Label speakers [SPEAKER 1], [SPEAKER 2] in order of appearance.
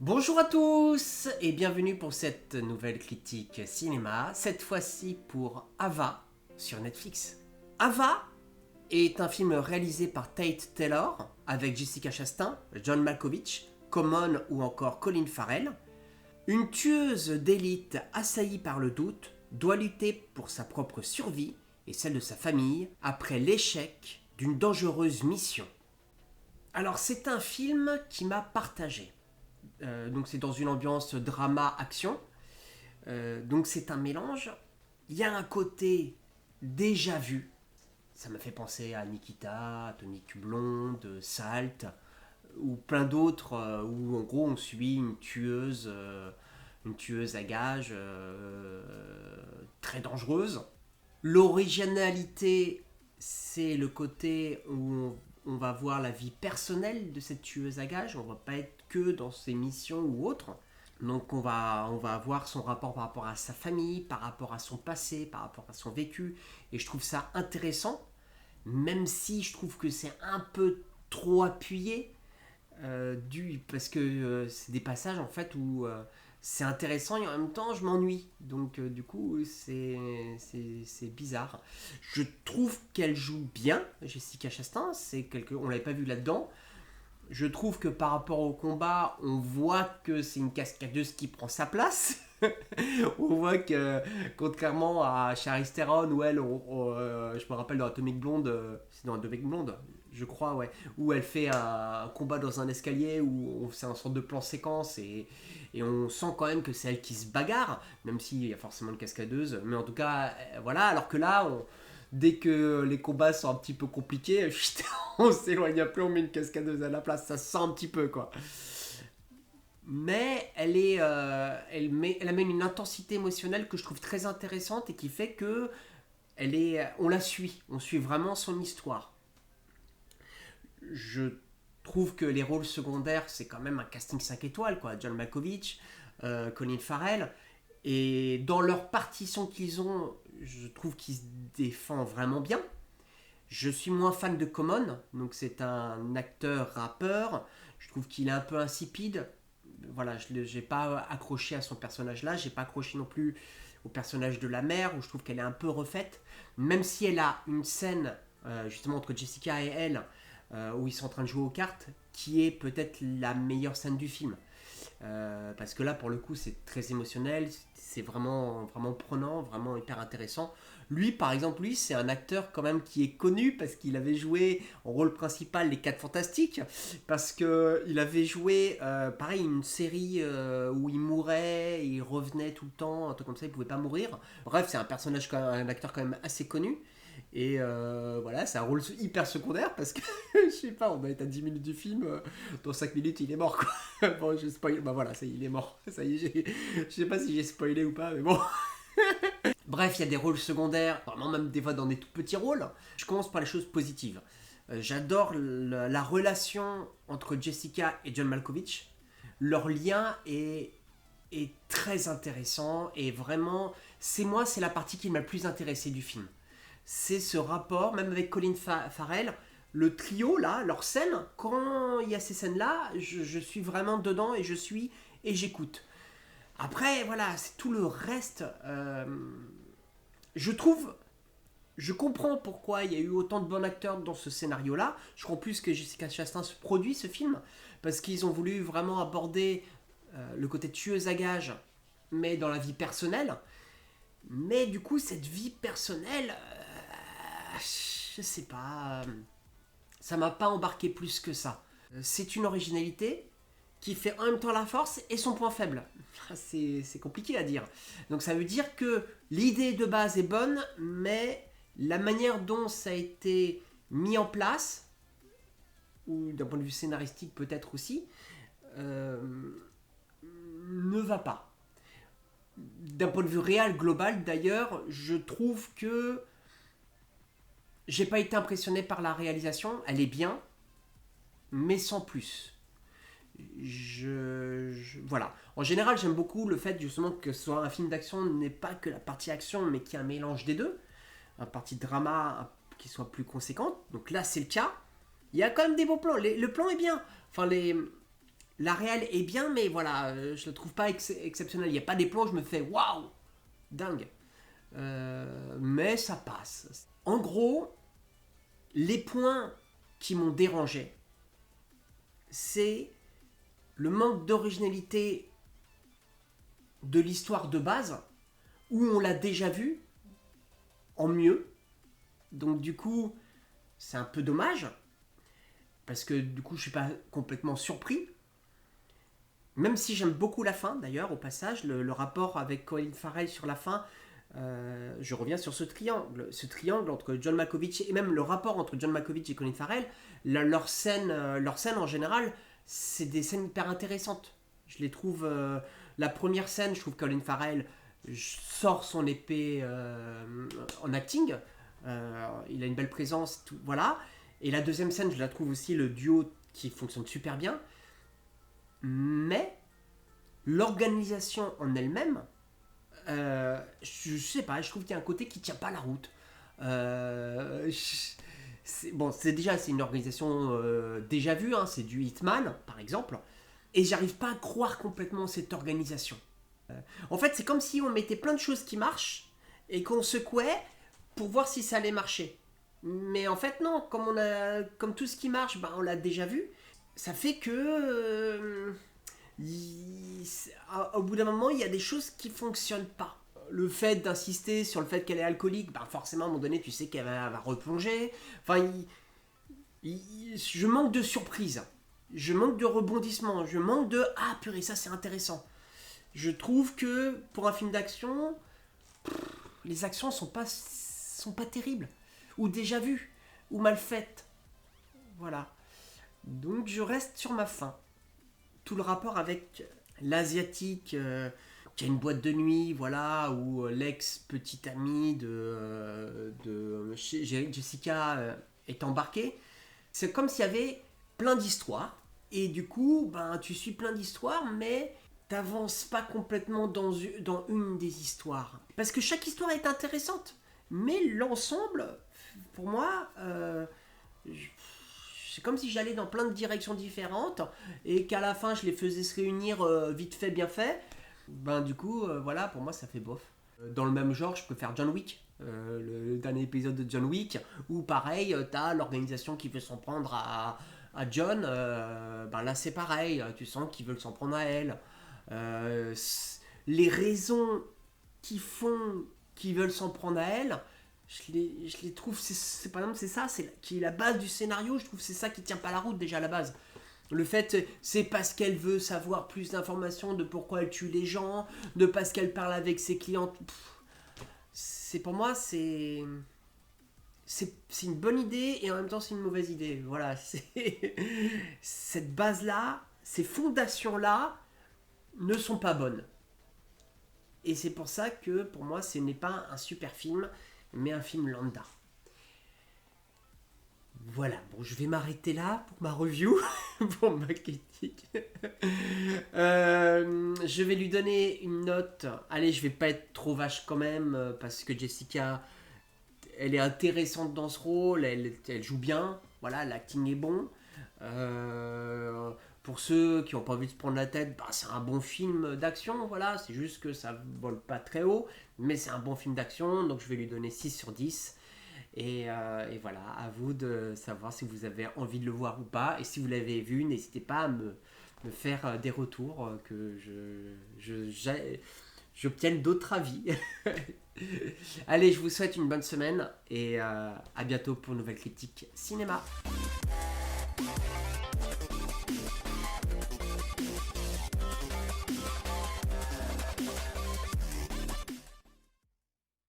[SPEAKER 1] Bonjour à tous et bienvenue pour cette nouvelle critique cinéma, cette fois-ci pour Ava sur Netflix. Ava est un film réalisé par Tate Taylor avec Jessica Chastain, John Malkovich, Common ou encore Colin Farrell. Une tueuse d'élite assaillie par le doute doit lutter pour sa propre survie et celle de sa famille après l'échec d'une dangereuse mission. Alors c'est un film qui m'a partagé. Donc c'est dans une ambiance drama-action. Donc c'est un mélange. Il y a un côté déjà vu. Ça me fait penser à Nikita, Tonique Blonde, Salt, ou plein d'autres où en gros on suit une tueuse à gages très dangereuse. L'originalité, c'est le côté où on va voir la vie personnelle de cette tueuse à gages. On va pas être que dans ses missions ou autres. Donc on va avoir son rapport par rapport à sa famille, par rapport à son passé, par rapport à son vécu. Et je trouve ça intéressant, même si je trouve que c'est un peu trop appuyé, parce que c'est des passages en fait où c'est intéressant et en même temps je m'ennuie. Donc du coup c'est bizarre. Je trouve qu'elle joue bien, Jessica Chastain, on l'avait pas vu là-dedans. Je trouve que par rapport au combat, on voit que c'est une cascadeuse qui prend sa place. On voit que, contrairement à Charlize Theron, où je me rappelle dans Atomic Blonde, c'est dans Atomic Blonde, je crois, ouais, où elle fait un combat dans un escalier, où c'est un sorte de plan séquence, et on sent quand même que c'est elle qui se bagarre, même s'il y a forcément une cascadeuse, mais en tout cas, voilà, alors que là, dès que les combats sont un petit peu compliqués, on s'éloigne un peu, on met une cascadeuse à la place, ça se sent un petit peu, quoi. Mais elle amène une intensité émotionnelle que je trouve très intéressante et qui fait que on la suit, on suit vraiment son histoire. Je trouve que les rôles secondaires, c'est quand même un casting 5 étoiles, quoi. John Malkovich, Colin Farrell, et dans leur partition qu'ils ont, je trouve qu'ils se défendent vraiment bien. Je suis moins fan de Common, donc c'est un acteur rappeur. Je trouve qu'il est un peu insipide. Voilà, je n'ai pas accroché à son personnage là. J'ai pas accroché non plus au personnage de la mère, où je trouve qu'elle est un peu refaite. Même si elle a une scène, justement, entre Jessica et elle, où ils sont en train de jouer aux cartes, qui est peut-être la meilleure scène du film. Parce que là, pour le coup, c'est très émotionnel, c'est vraiment, vraiment prenant, vraiment hyper intéressant. Lui, par exemple, c'est un acteur quand même qui est connu parce qu'il avait joué en rôle principal les 4 Fantastiques, parce que il avait joué, pareil, une série où il mourait, il revenait tout le temps, un truc comme ça, il pouvait pas mourir. Bref, c'est un personnage, un acteur quand même assez connu. Et voilà, c'est un rôle hyper secondaire parce que, je sais pas, on doit être à 10 minutes du film, dans 5 minutes il est mort, quoi. Bon, je spoil, bah voilà, ça y est, il est mort. Ça y est, je sais pas si j'ai spoilé ou pas, mais bon. Bref, il y a des rôles secondaires, vraiment même des fois dans des tout petits rôles. Je commence par les choses positives. J'adore la relation entre Jessica et John Malkovich. Leur lien est très intéressant et vraiment, c'est la partie qui m'a le plus intéressé du film. C'est ce rapport, même avec Colin Farrell, le trio là, leur scène, quand il y a ces scènes là, je suis vraiment dedans et et j'écoute. Après, voilà, c'est tout le reste. Je trouve, je comprends pourquoi il y a eu autant de bons acteurs dans ce scénario-là. Je comprends plus que Jessica Chastain se produit ce film, parce qu'ils ont voulu vraiment aborder le côté tueuse à gages, mais dans la vie personnelle. Mais du coup, cette vie personnelle, je sais pas, ça m'a pas embarqué plus que ça. C'est une originalité qui fait en même temps la force et son point faible. C'est compliqué à dire. Donc ça veut dire que l'idée de base est bonne, mais la manière dont ça a été mis en place, ou d'un point de vue scénaristique peut-être aussi, euh, ne va pas. D'un point de vue réel global d'ailleurs, je trouve que j'ai pas été impressionné par la réalisation. Elle est bien, mais sans plus. Voilà. En général, j'aime beaucoup le fait justement que ce soit un film d'action n'est pas que la partie action, mais qu'il y ait un mélange des deux, un partie drama qui soit plus conséquente. Donc là, c'est le cas. Il y a quand même des beaux plans. Le plan est bien. Enfin, La réelle est bien, mais voilà, je la trouve pas exceptionnelle. Il n'y a pas des plans où je me fais waouh, dingue. Mais ça passe. En gros, les points qui m'ont dérangé, c'est le manque d'originalité de l'histoire de base, où on l'a déjà vu, en mieux. Donc du coup, c'est un peu dommage, parce que du coup, je suis pas complètement surpris. Même si j'aime beaucoup la fin, d'ailleurs, au passage, le rapport avec Colin Farrell sur la fin, je reviens sur ce triangle entre John Malkovich et même le rapport entre John Malkovich et Colin Farrell, leur scène en général, c'est des scènes hyper intéressantes. Je les trouve, la première scène, je trouve que Colin Farrell sort son épée en acting, il a une belle présence, tout, voilà. Et la deuxième scène, je la trouve aussi le duo qui fonctionne super bien. Mais l'organisation en elle-même, je sais pas, je trouve qu'il y a un côté qui tient pas la route. C'est une organisation déjà vue, hein, c'est du Hitman par exemple, et j'arrive pas à croire complètement cette organisation. En fait, c'est comme si on mettait plein de choses qui marchent et qu'on secouait pour voir si ça allait marcher. Mais en fait, non, comme tout ce qui marche, on l'a déjà vu. Ça fait que au bout d'un moment, il y a des choses qui fonctionnent pas. Le fait d'insister sur le fait qu'elle est alcoolique, forcément à un moment donné, tu sais qu'elle va replonger. Enfin, je manque de surprise, je manque de rebondissement, je manque de ah purée, ça c'est intéressant. Je trouve que pour un film d'action, les actions sont pas terribles, ou déjà vues, ou mal faites. Voilà. Donc je reste sur ma faim. Tout le rapport avec l'asiatique qui a une boîte de nuit, voilà, où l'ex-petite amie de Jessica est embarquée. C'est comme s'il y avait plein d'histoires. Et du coup, tu suis plein d'histoires, mais t'avances pas complètement dans une des histoires. Parce que chaque histoire est intéressante. Mais l'ensemble, pour moi, c'est comme si j'allais dans plein de directions différentes et qu'à la fin je les faisais se réunir vite fait, bien fait. Du coup, voilà, pour moi ça fait bof. Dans le même genre, je peux faire John Wick, le dernier épisode de John Wick, où pareil, t'as l'organisation qui veut s'en prendre à John. Là c'est pareil, tu sens qu'ils veulent s'en prendre à elle. Les raisons qui font qu'ils veulent s'en prendre à elle, je les trouve, par exemple, c'est ça, qui est la base du scénario. Je trouve que c'est ça qui tient pas la route déjà à la base. Le fait, c'est parce qu'elle veut savoir plus d'informations de pourquoi elle tue les gens, de parce qu'elle parle avec ses clientes. C'est pour moi, c'est une bonne idée et en même temps c'est une mauvaise idée. Voilà, cette base-là, ces fondations-là ne sont pas bonnes. Et c'est pour ça que pour moi, ce n'est pas un super film, mais un film lambda. Voilà, bon, je vais m'arrêter là pour ma review, pour ma critique. Je vais lui donner une note. Allez, je vais pas être trop vache quand même, parce que Jessica, elle est intéressante dans ce rôle, elle joue bien, voilà, l'acting est bon. Pour ceux qui n'ont pas envie de se prendre la tête, c'est un bon film d'action, voilà, c'est juste que ça vole pas très haut, mais c'est un bon film d'action, donc je vais lui donner 6 sur 10. Et voilà, à vous de savoir si vous avez envie de le voir ou pas. Et si vous l'avez vu, n'hésitez pas à me faire des retours, que j'obtienne d'autres avis. Allez, je vous souhaite une bonne semaine et à bientôt pour une nouvelle critique cinéma.